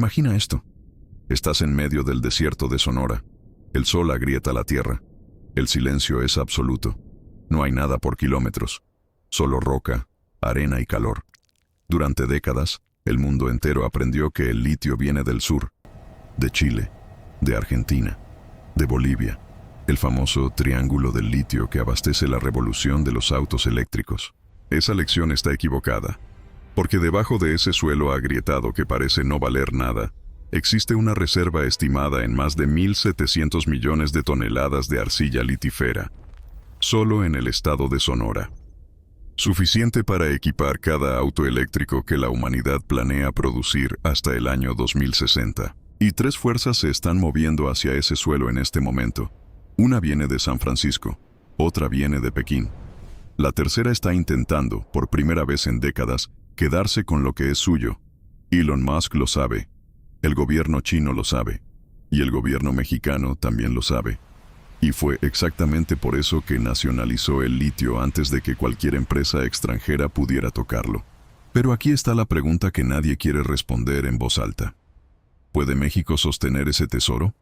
Imagina esto. Estás en medio del desierto de Sonora. El sol agrieta la tierra. El silencio es absoluto. No hay nada por kilómetros. Solo roca, arena y calor. Durante décadas, el mundo entero aprendió que el litio viene del sur, de Chile, de Argentina, de Bolivia, el famoso triángulo del litio que abastece la revolución de los autos eléctricos. Esa lección está equivocada, porque debajo de ese suelo agrietado que parece no valer nada, existe una reserva estimada en más de 1.700 millones de toneladas de arcilla litífera, solo en el estado de Sonora. Suficiente para equipar cada auto eléctrico que la humanidad planea producir hasta el año 2060. Y tres fuerzas se están moviendo hacia ese suelo en este momento. Una viene de San Francisco, otra viene de Pekín. La tercera está intentando, por primera vez en décadas, quedarse con lo que es suyo. Elon Musk lo sabe, el gobierno chino lo sabe, y el gobierno mexicano también lo sabe. Y fue exactamente por eso que nacionalizó el litio antes de que cualquier empresa extranjera pudiera tocarlo. Pero aquí está la pregunta que nadie quiere responder en voz alta. ¿Puede México sostener ese tesoro?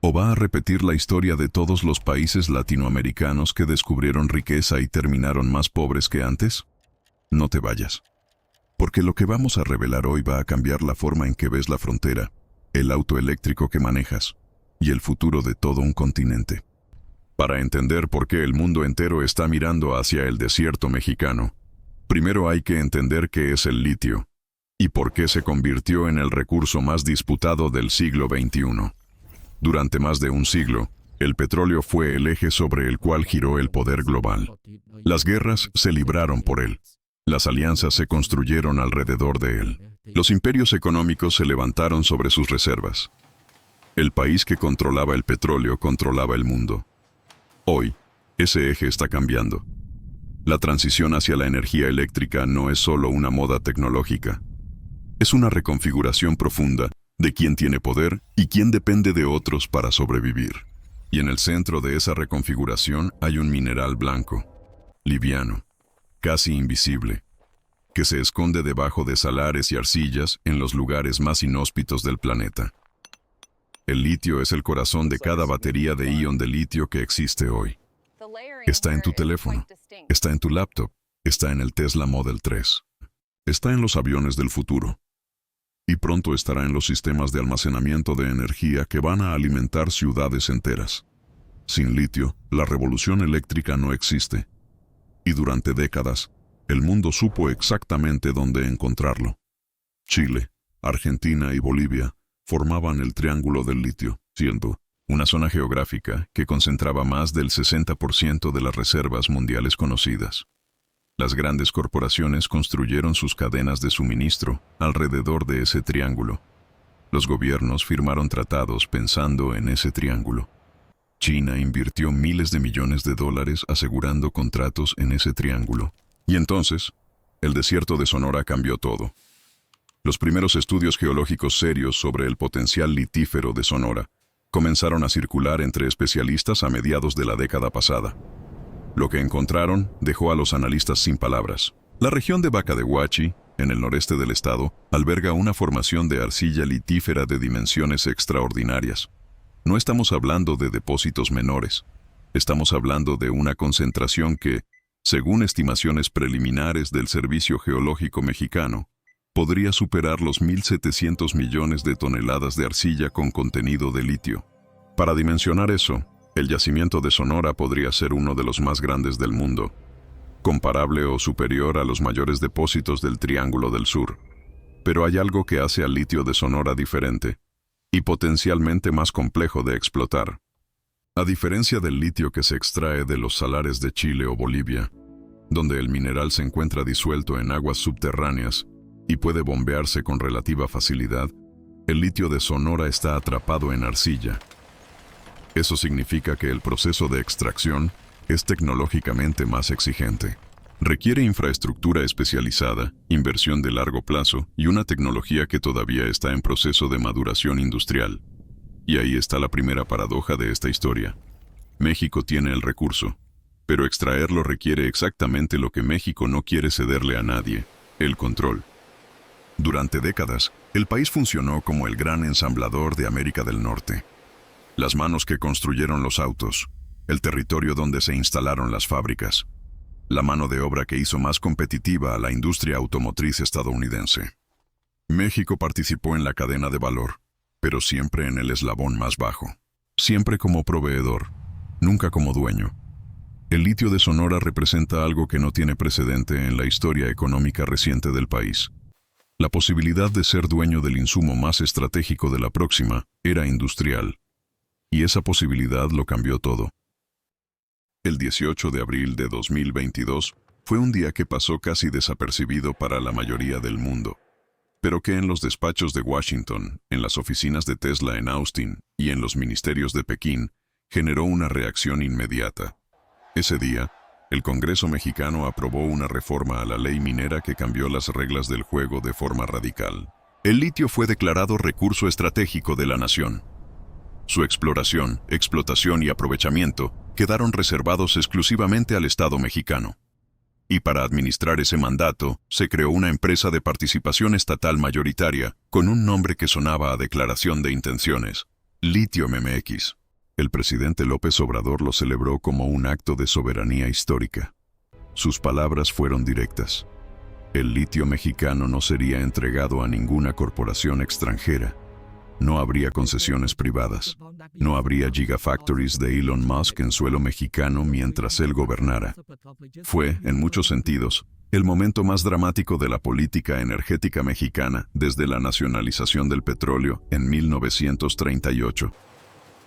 ¿O va a repetir la historia de todos los países latinoamericanos que descubrieron riqueza y terminaron más pobres que antes? No te vayas. Porque lo que vamos a revelar hoy va a cambiar la forma en que ves la frontera, el auto eléctrico que manejas, y el futuro de todo un continente. Para entender por qué el mundo entero está mirando hacia el desierto mexicano, primero hay que entender qué es el litio, y por qué se convirtió en el recurso más disputado del siglo XXI. Durante más de un siglo, el petróleo fue el eje sobre el cual giró el poder global. Las guerras se libraron por él. Las alianzas se construyeron alrededor de él. Los imperios económicos se levantaron sobre sus reservas. El país que controlaba el petróleo controlaba el mundo. Hoy, ese eje está cambiando. La transición hacia la energía eléctrica no es solo una moda tecnológica. Es una reconfiguración profunda de quién tiene poder y quién depende de otros para sobrevivir. Y en el centro de esa reconfiguración hay un mineral blanco, liviano, casi invisible, que se esconde debajo de salares y arcillas en los lugares más inhóspitos del planeta. El litio es el corazón de cada batería de ion de litio que existe hoy. Está en tu teléfono, está en tu laptop, está en el Tesla Model 3, está en los aviones del futuro. Y pronto estará en los sistemas de almacenamiento de energía que van a alimentar ciudades enteras. Sin litio, la revolución eléctrica no existe. Y durante décadas, el mundo supo exactamente dónde encontrarlo. Chile, Argentina y Bolivia formaban el Triángulo del Litio, siendo una zona geográfica que concentraba más del 60% de las reservas mundiales conocidas. Las grandes corporaciones construyeron sus cadenas de suministro alrededor de ese triángulo. Los gobiernos firmaron tratados pensando en ese triángulo. China invirtió miles de millones de dólares asegurando contratos en ese triángulo. Y entonces, el desierto de Sonora cambió todo. Los primeros estudios geológicos serios sobre el potencial litífero de Sonora comenzaron a circular entre especialistas a mediados de la década pasada. Lo que encontraron dejó a los analistas sin palabras. La región de Vaca de Huachi, en el noreste del estado, alberga una formación de arcilla litífera de dimensiones extraordinarias. No estamos hablando de depósitos menores. Estamos hablando de una concentración que, según estimaciones preliminares del Servicio Geológico Mexicano, podría superar los 1.700 millones de toneladas de arcilla con contenido de litio. Para dimensionar eso, el yacimiento de Sonora podría ser uno de los más grandes del mundo, comparable o superior a los mayores depósitos del Triángulo del Sur. Pero hay algo que hace al litio de Sonora diferente y potencialmente más complejo de explotar. A diferencia del litio que se extrae de los salares de Chile o Bolivia, donde el mineral se encuentra disuelto en aguas subterráneas y puede bombearse con relativa facilidad, el litio de Sonora está atrapado en arcilla. Eso significa que el proceso de extracción es tecnológicamente más exigente. Requiere infraestructura especializada, inversión de largo plazo y una tecnología que todavía está en proceso de maduración industrial. Y ahí está la primera paradoja de esta historia. México tiene el recurso, pero extraerlo requiere exactamente lo que México no quiere cederle a nadie: el control. Durante décadas, el país funcionó como el gran ensamblador de América del Norte. Las manos que construyeron los autos, el territorio donde se instalaron las fábricas, la mano de obra que hizo más competitiva a la industria automotriz estadounidense. México participó en la cadena de valor, pero siempre en el eslabón más bajo. Siempre como proveedor, nunca como dueño. El litio de Sonora representa algo que no tiene precedente en la historia económica reciente del país. La posibilidad de ser dueño del insumo más estratégico de la próxima era industrial. Y esa posibilidad lo cambió todo. El 18 de abril de 2022 fue un día que pasó casi desapercibido para la mayoría del mundo, pero que en los despachos de Washington, en las oficinas de Tesla en Austin y en los ministerios de Pekín, generó una reacción inmediata. Ese día, el Congreso mexicano aprobó una reforma a la ley minera que cambió las reglas del juego de forma radical. El litio fue declarado recurso estratégico de la nación. Su exploración, explotación y aprovechamiento quedaron reservados exclusivamente al Estado mexicano. Y para administrar ese mandato, se creó una empresa de participación estatal mayoritaria con un nombre que sonaba a declaración de intenciones: Litio MX. El presidente López Obrador lo celebró como un acto de soberanía histórica. Sus palabras fueron directas. El litio mexicano no sería entregado a ninguna corporación extranjera. No habría concesiones privadas. No habría gigafactories de Elon Musk en suelo mexicano mientras él gobernara. Fue, en muchos sentidos, el momento más dramático de la política energética mexicana desde la nacionalización del petróleo en 1938.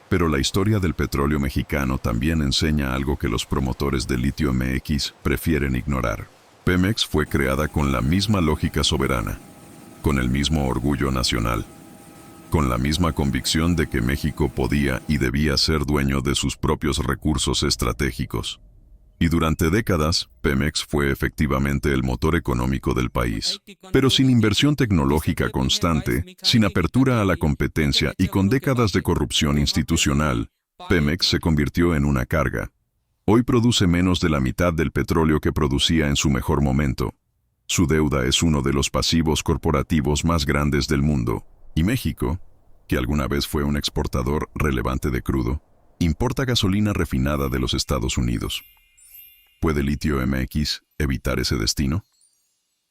Pero la historia del petróleo mexicano también enseña algo que los promotores de Litio MX prefieren ignorar. Pemex fue creada con la misma lógica soberana, con el mismo orgullo nacional, con la misma convicción de que México podía y debía ser dueño de sus propios recursos estratégicos. Y durante décadas, Pemex fue efectivamente el motor económico del país. Pero sin inversión tecnológica constante, sin apertura a la competencia y con décadas de corrupción institucional, Pemex se convirtió en una carga. Hoy produce menos de la mitad del petróleo que producía en su mejor momento. Su deuda es uno de los pasivos corporativos más grandes del mundo. Y México, que alguna vez fue un exportador relevante de crudo, importa gasolina refinada de los Estados Unidos. ¿Puede Litio MX evitar ese destino?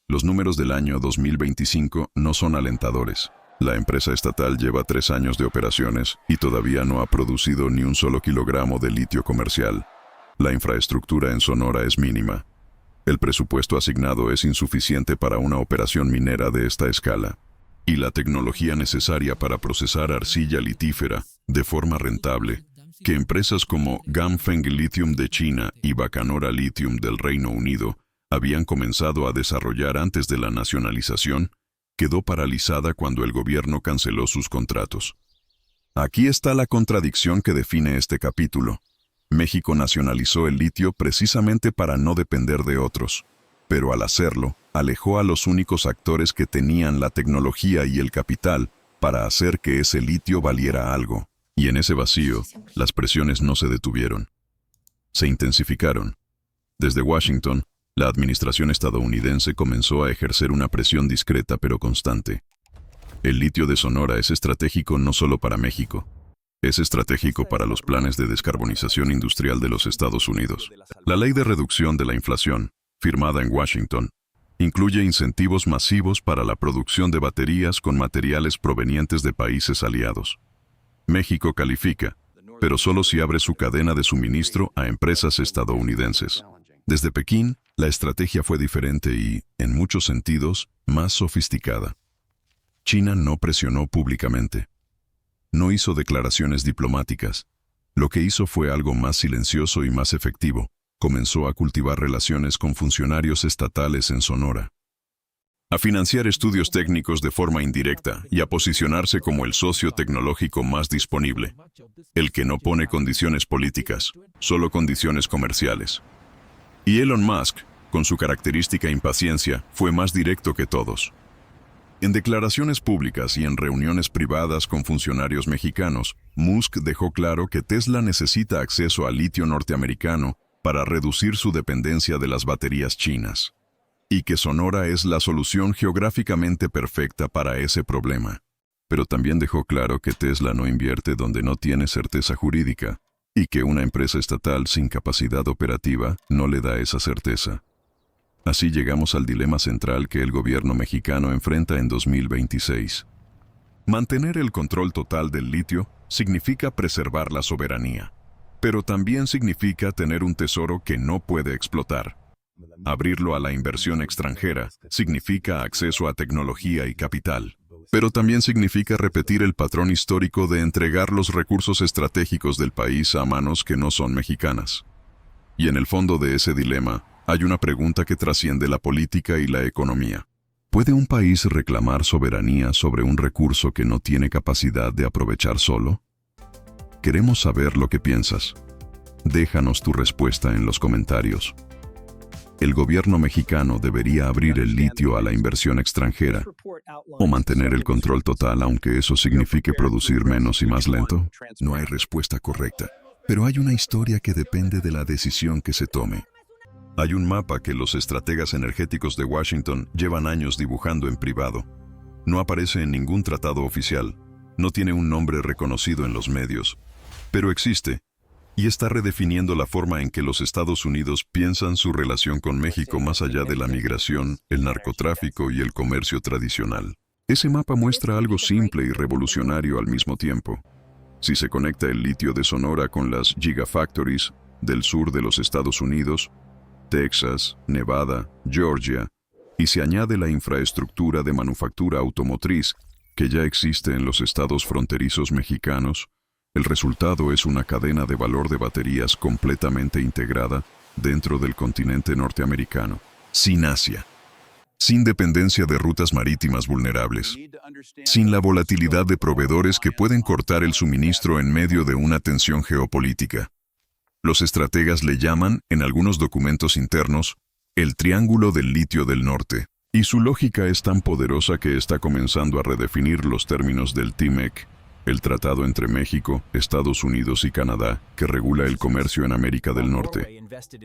Los números del año 2025 no son alentadores. La empresa estatal lleva 3 años de operaciones y todavía no ha producido ni un solo kilogramo de litio comercial. La infraestructura en Sonora es mínima. El presupuesto asignado es insuficiente para una operación minera de esta escala. Y la tecnología necesaria para procesar arcilla litífera de forma rentable, que empresas como Ganfeng Lithium de China y Bacanora Lithium del Reino Unido habían comenzado a desarrollar antes de la nacionalización, quedó paralizada cuando el gobierno canceló sus contratos. Aquí está la contradicción que define este capítulo. México nacionalizó el litio precisamente para no depender de otros, pero al hacerlo, alejó a los únicos actores que tenían la tecnología y el capital para hacer que ese litio valiera algo. Y en ese vacío, las presiones no se detuvieron. Se intensificaron. Desde Washington, la administración estadounidense comenzó a ejercer una presión discreta pero constante. El litio de Sonora es estratégico no solo para México. Es estratégico para los planes de descarbonización industrial de los Estados Unidos. La Ley de Reducción de la Inflación, firmada en Washington, incluye incentivos masivos para la producción de baterías con materiales provenientes de países aliados. México califica, pero solo si abre su cadena de suministro a empresas estadounidenses. Desde Pekín, la estrategia fue diferente y, en muchos sentidos, más sofisticada. China no presionó públicamente. No hizo declaraciones diplomáticas. Lo que hizo fue algo más silencioso y más efectivo. Comenzó a cultivar relaciones con funcionarios estatales en Sonora, a financiar estudios técnicos de forma indirecta y a posicionarse como el socio tecnológico más disponible, el que no pone condiciones políticas, solo condiciones comerciales. Y Elon Musk, con su característica impaciencia, fue más directo que todos. En declaraciones públicas y en reuniones privadas con funcionarios mexicanos, Musk dejó claro que Tesla necesita acceso al litio norteamericano para reducir su dependencia de las baterías chinas. y que Sonora es la solución geográficamente perfecta para ese problema. Pero también dejó claro que Tesla no invierte donde no tiene certeza jurídica, y que una empresa estatal sin capacidad operativa no le da esa certeza. Así llegamos al dilema central que el gobierno mexicano enfrenta en 2026. Mantener el control total del litio significa preservar la soberanía, pero también significa tener un tesoro que no puede explotar. Abrirlo a la inversión extranjera significa acceso a tecnología y capital, pero también significa repetir el patrón histórico de entregar los recursos estratégicos del país a manos que no son mexicanas. Y en el fondo de ese dilema, hay una pregunta que trasciende la política y la economía. ¿Puede un país reclamar soberanía sobre un recurso que no tiene capacidad de aprovechar solo? Queremos saber lo que piensas. Déjanos tu respuesta en los comentarios. ¿El gobierno mexicano debería abrir el litio a la inversión extranjera o mantener el control total aunque eso signifique producir menos y más lento? No hay respuesta correcta, pero hay una historia que depende de la decisión que se tome. Hay un mapa que los estrategas energéticos de Washington llevan años dibujando en privado. No aparece en ningún tratado oficial, no tiene un nombre reconocido en los medios, pero existe. Y está redefiniendo la forma en que los Estados Unidos piensan su relación con México más allá de la migración, el narcotráfico y el comercio tradicional. Ese mapa muestra algo simple y revolucionario al mismo tiempo. Si se conecta el litio de Sonora con las gigafactories del sur de los Estados Unidos, Texas, Nevada, Georgia, y se añade la infraestructura de manufactura automotriz que ya existe en los estados fronterizos mexicanos, el resultado es una cadena de valor de baterías completamente integrada dentro del continente norteamericano, sin Asia, sin dependencia de rutas marítimas vulnerables, sin la volatilidad de proveedores que pueden cortar el suministro en medio de una tensión geopolítica. Los estrategas le llaman, en algunos documentos internos, el Triángulo del Litio del Norte, y su lógica es tan poderosa que está comenzando a redefinir los términos del TMEC, el tratado entre México, Estados Unidos y Canadá, que regula el comercio en América del Norte.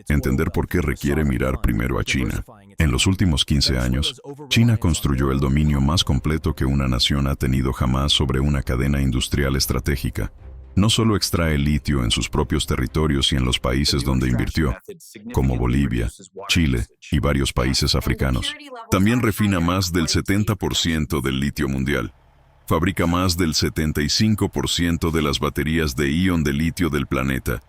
Entender por qué requiere mirar primero a China. En los últimos 15 años, China construyó el dominio más completo que una nación ha tenido jamás sobre una cadena industrial estratégica. No solo extrae litio en sus propios territorios y en los países donde invirtió, como Bolivia, Chile y varios países africanos. También refina más del 70% del litio mundial. Fabrica más del 75% de las baterías de ion de litio del planeta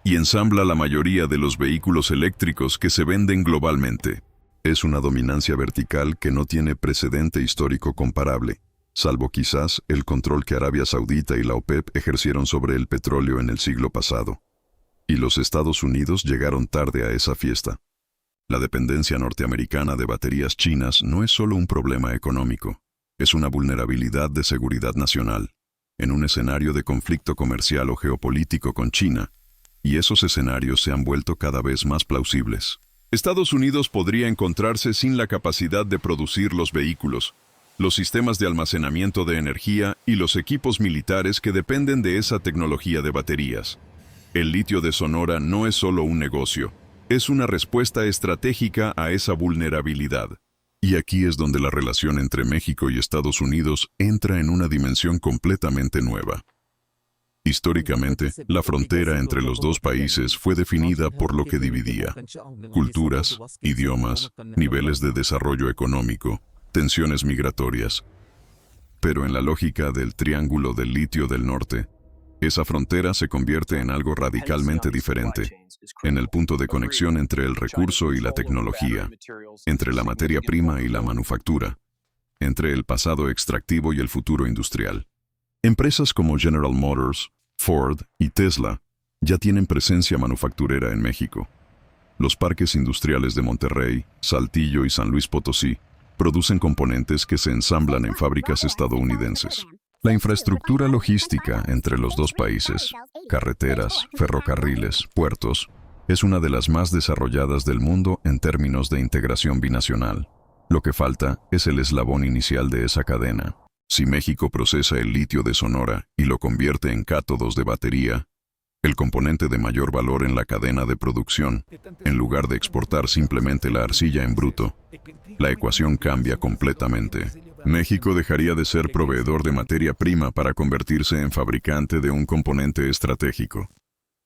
y ensambla la mayoría de los vehículos eléctricos que se venden globalmente. Es una dominancia vertical que no tiene precedente histórico comparable, salvo quizás el control que Arabia Saudita y la OPEP ejercieron sobre el petróleo en el siglo pasado. Y los Estados Unidos llegaron tarde a esa fiesta. La dependencia norteamericana de baterías chinas no es solo un problema económico. Es una vulnerabilidad de seguridad nacional, en un escenario de conflicto comercial o geopolítico con China, y esos escenarios se han vuelto cada vez más plausibles. Estados Unidos podría encontrarse sin la capacidad de producir los vehículos, los sistemas de almacenamiento de energía y los equipos militares que dependen de esa tecnología de baterías. El litio de Sonora no es solo un negocio, es una respuesta estratégica a esa vulnerabilidad. Y aquí es donde la relación entre México y Estados Unidos entra en una dimensión completamente nueva. Históricamente, la frontera entre los dos países fue definida por lo que dividía: culturas, idiomas, niveles de desarrollo económico, tensiones migratorias. Pero en la lógica del Triángulo del Litio del Norte, esa frontera se convierte en algo radicalmente diferente, en el punto de conexión entre el recurso y la tecnología, entre la materia prima y la manufactura, entre el pasado extractivo y el futuro industrial. Empresas como General Motors, Ford y Tesla ya tienen presencia manufacturera en México. Los parques industriales de Monterrey, Saltillo y San Luis Potosí producen componentes que se ensamblan en fábricas estadounidenses. La infraestructura logística entre los dos países, carreteras, ferrocarriles, puertos, es una de las más desarrolladas del mundo en términos de integración binacional. Lo que falta es el eslabón inicial de esa cadena. Si México procesa el litio de Sonora y lo convierte en cátodos de batería, el componente de mayor valor en la cadena de producción, en lugar de exportar simplemente la arcilla en bruto. La ecuación cambia completamente. México dejaría de ser proveedor de materia prima para convertirse en fabricante de un componente estratégico.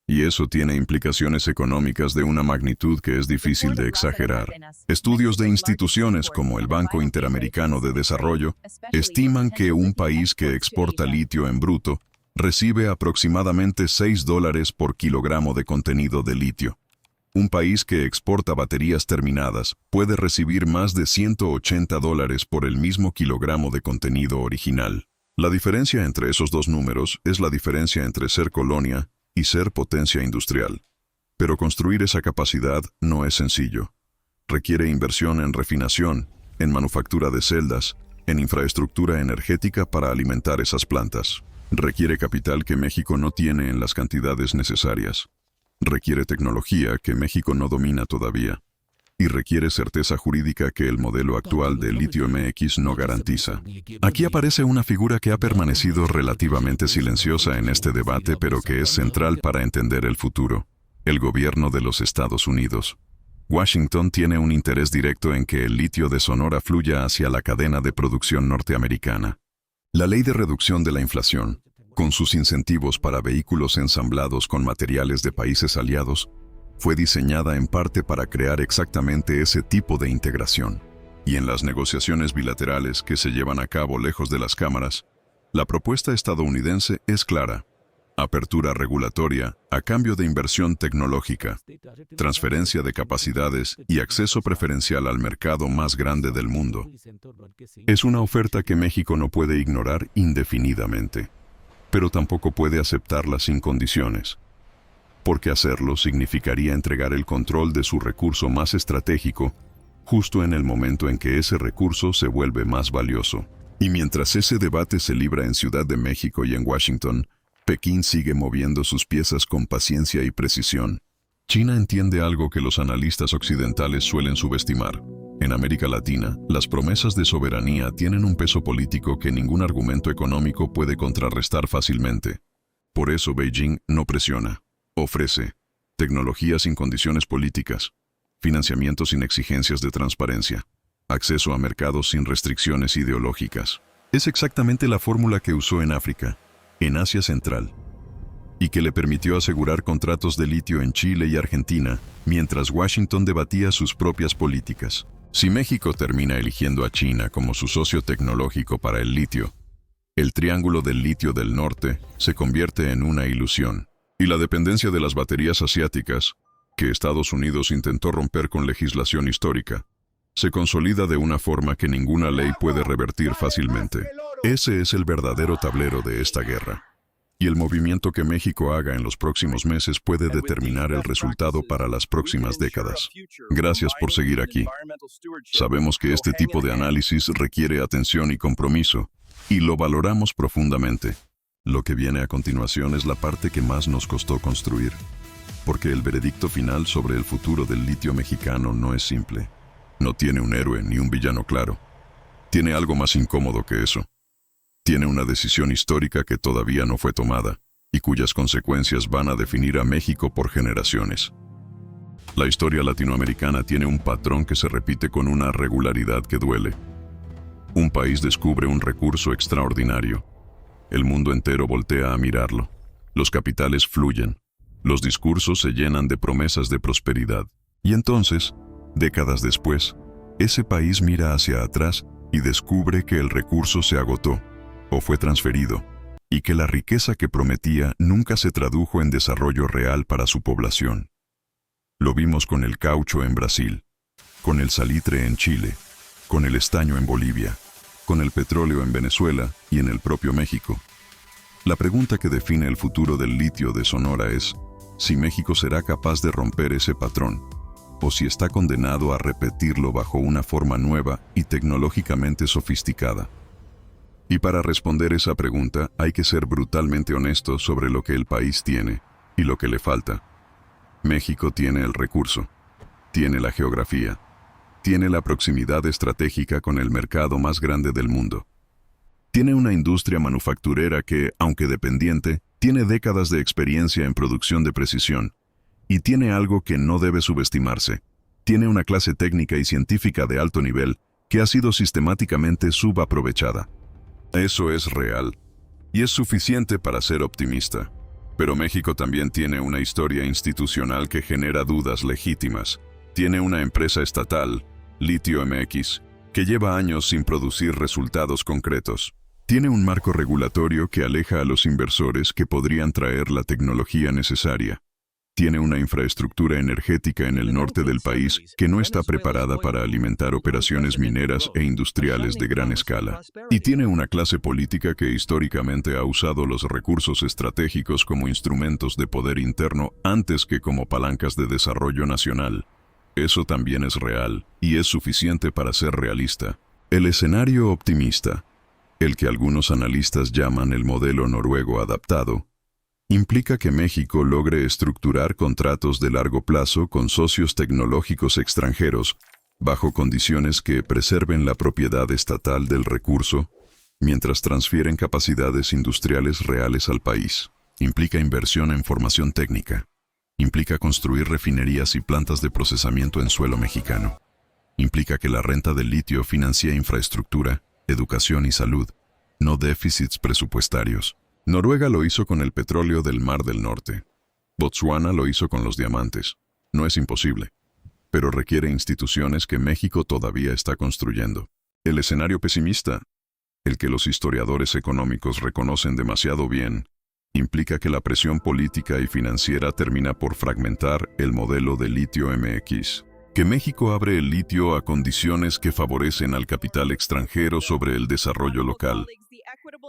Y eso tiene implicaciones económicas de una magnitud que es difícil de exagerar. Estudios de instituciones como el Banco Interamericano de Desarrollo estiman que un país que exporta litio en bruto recibe aproximadamente $6 por kilogramo de contenido de litio. Un país que exporta baterías terminadas puede recibir más de $180 por el mismo kilogramo de contenido original. La diferencia entre esos dos números es la diferencia entre ser colonia y ser potencia industrial. Pero construir esa capacidad no es sencillo. Requiere inversión en refinación, en manufactura de celdas, en infraestructura energética para alimentar esas plantas. Requiere capital que México no tiene en las cantidades necesarias. Requiere tecnología que México no domina todavía. Y requiere certeza jurídica que el modelo actual de litio MX no garantiza. Aquí aparece una figura que ha permanecido relativamente silenciosa en este debate, pero que es central para entender el futuro: el gobierno de los Estados Unidos. Washington tiene un interés directo en que el litio de Sonora fluya hacia la cadena de producción norteamericana. La Ley de Reducción de la Inflación, con sus incentivos para vehículos ensamblados con materiales de países aliados, fue diseñada en parte para crear exactamente ese tipo de integración. Y en las negociaciones bilaterales que se llevan a cabo lejos de las cámaras, la propuesta estadounidense es clara: apertura regulatoria a cambio de inversión tecnológica, transferencia de capacidades y acceso preferencial al mercado más grande del mundo. Es una oferta que México no puede ignorar indefinidamente, pero tampoco puede aceptarla sin condiciones, porque hacerlo significaría entregar el control de su recurso más estratégico justo en el momento en que ese recurso se vuelve más valioso. Y mientras ese debate se libra en Ciudad de México y en Washington, Pekín sigue moviendo sus piezas con paciencia y precisión. China entiende algo que los analistas occidentales suelen subestimar. En América Latina, las promesas de soberanía tienen un peso político que ningún argumento económico puede contrarrestar fácilmente. Por eso Beijing no presiona. Ofrece tecnología sin condiciones políticas, financiamiento sin exigencias de transparencia, acceso a mercados sin restricciones ideológicas. Es exactamente la fórmula que usó en África, en Asia Central, y que le permitió asegurar contratos de litio en Chile y Argentina, mientras Washington debatía sus propias políticas. Si México termina eligiendo a China como su socio tecnológico para el litio, el triángulo del litio del norte se convierte en una ilusión. Y la dependencia de las baterías asiáticas, que Estados Unidos intentó romper con legislación histórica, se consolida de una forma que ninguna ley puede revertir fácilmente. Ese es el verdadero tablero de esta guerra. Y el movimiento que México haga en los próximos meses puede determinar el resultado para las próximas décadas. Gracias por seguir aquí. Sabemos que este tipo de análisis requiere atención y compromiso, y lo valoramos profundamente. Lo que viene a continuación es la parte que más nos costó construir, porque el veredicto final sobre el futuro del litio mexicano no es simple. No tiene un héroe ni un villano claro. Tiene algo más incómodo que eso. Tiene una decisión histórica que todavía no fue tomada, y cuyas consecuencias van a definir a México por generaciones. La historia latinoamericana tiene un patrón que se repite con una regularidad que duele. Un país descubre un recurso extraordinario. El mundo entero voltea a mirarlo. Los capitales fluyen. Los discursos se llenan de promesas de prosperidad. Y entonces, décadas después, ese país mira hacia atrás y descubre que el recurso se agotó o fue transferido, y que la riqueza que prometía nunca se tradujo en desarrollo real para su población. Lo vimos con el caucho en Brasil, con el salitre en Chile, con el estaño en Bolivia, con el petróleo en Venezuela y en el propio México. La pregunta que define el futuro del litio de Sonora es si México será capaz de romper ese patrón, o si está condenado a repetirlo bajo una forma nueva y tecnológicamente sofisticada. Y para responder esa pregunta hay que ser brutalmente honesto sobre lo que el país tiene y lo que le falta. México tiene el recurso, tiene la geografía, tiene la proximidad estratégica con el mercado más grande del mundo. Tiene una industria manufacturera que, aunque dependiente, Tiene décadas de experiencia en producción de precisión. Y tiene algo que no debe subestimarse. Tiene una clase técnica y científica de alto nivel que ha sido sistemáticamente subaprovechada. Eso es real. Y es suficiente para ser optimista. Pero México también tiene una historia institucional que genera dudas legítimas. Tiene una empresa estatal, Litio MX, que lleva años sin producir resultados concretos. Tiene un marco regulatorio que aleja a los inversores que podrían traer la tecnología necesaria. Tiene una infraestructura energética en el norte del país que no está preparada para alimentar operaciones mineras e industriales de gran escala. Y tiene una clase política que históricamente ha usado los recursos estratégicos como instrumentos de poder interno antes que como palancas de desarrollo nacional. Eso también es real, y es suficiente para ser realista. El escenario optimista, el que algunos analistas llaman el modelo noruego adaptado, implica que México logre estructurar contratos de largo plazo con socios tecnológicos extranjeros, bajo condiciones que preserven la propiedad estatal del recurso, mientras transfieren capacidades industriales reales al país. Implica inversión en formación técnica. Implica construir refinerías y plantas de procesamiento en suelo mexicano. Implica que la renta del litio financie infraestructura, educación y salud, no déficits presupuestarios. Noruega lo hizo con el petróleo del Mar del Norte. Botsuana lo hizo con los diamantes. No es imposible, pero requiere instituciones que México todavía está construyendo. El escenario pesimista, el que los historiadores económicos reconocen demasiado bien, implica que la presión política y financiera termina por fragmentar el modelo de Litio MX. Que México abre el litio a condiciones que favorecen al capital extranjero sobre el desarrollo local.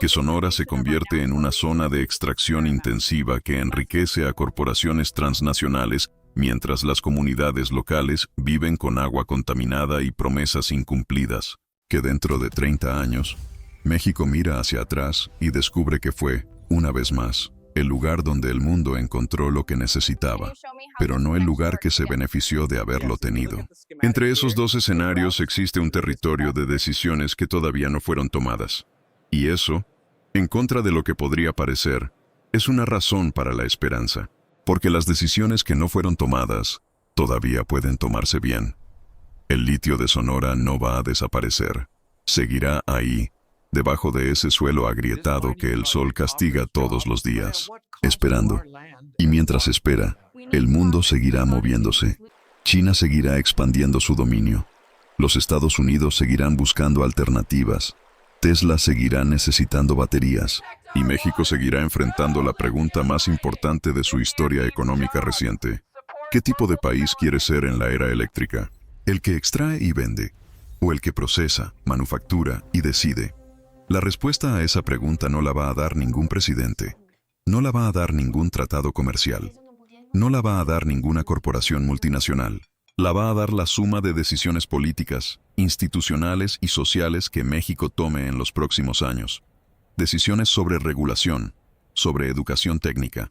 Que Sonora se convierte en una zona de extracción intensiva que enriquece a corporaciones transnacionales, mientras las comunidades locales viven con agua contaminada y promesas incumplidas. Que dentro de 30 años, México mira hacia atrás y descubre que fue, una vez más, el lugar donde el mundo encontró lo que necesitaba, pero no el lugar que se benefició de haberlo tenido. Entre esos dos escenarios existe un territorio de decisiones que todavía no fueron tomadas. Y eso, en contra de lo que podría parecer, es una razón para la esperanza, porque las decisiones que no fueron tomadas todavía pueden tomarse bien. El litio de Sonora no va a desaparecer. Seguirá ahí, debajo de ese suelo agrietado que el sol castiga todos los días, esperando. Y mientras espera, el mundo seguirá moviéndose. China seguirá expandiendo su dominio. Los Estados Unidos seguirán buscando alternativas. Tesla seguirá necesitando baterías. Y México seguirá enfrentando la pregunta más importante de su historia económica reciente. ¿Qué tipo de país quiere ser en la era eléctrica? ¿El que extrae y vende? ¿O el que procesa, manufactura y decide? La respuesta a esa pregunta no la va a dar ningún presidente. No la va a dar ningún tratado comercial. No la va a dar ninguna corporación multinacional. La va a dar la suma de decisiones políticas, institucionales y sociales que México tome en los próximos años. Decisiones sobre regulación, sobre educación técnica,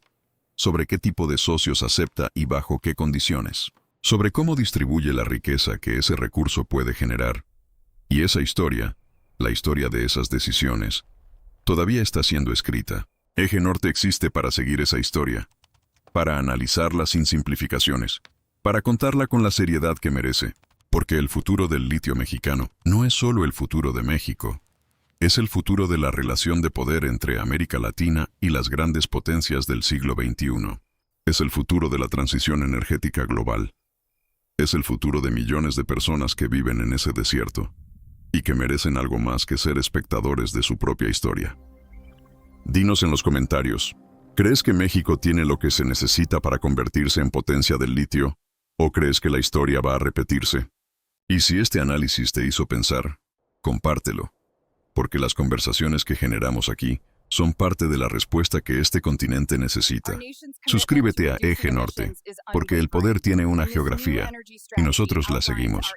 sobre qué tipo de socios acepta y bajo qué condiciones, sobre cómo distribuye la riqueza que ese recurso puede generar. Y esa historia, la historia de esas decisiones, todavía está siendo escrita. Eje Norte existe para seguir esa historia, para analizarla sin simplificaciones, para contarla con la seriedad que merece, porque el futuro del litio mexicano no es solo el futuro de México, es el futuro de la relación de poder entre América Latina y las grandes potencias del siglo XXI. Es el futuro de la transición energética global. Es el futuro de millones de personas que viven en ese desierto y que merecen algo más que ser espectadores de su propia historia. Dinos en los comentarios, ¿crees que México tiene lo que se necesita para convertirse en potencia del litio? ¿O crees que la historia va a repetirse? Y si este análisis te hizo pensar, compártelo, porque las conversaciones que generamos aquí son parte de la respuesta que este continente necesita. Suscríbete a Eje Norte, porque el poder tiene una geografía, y nosotros la seguimos.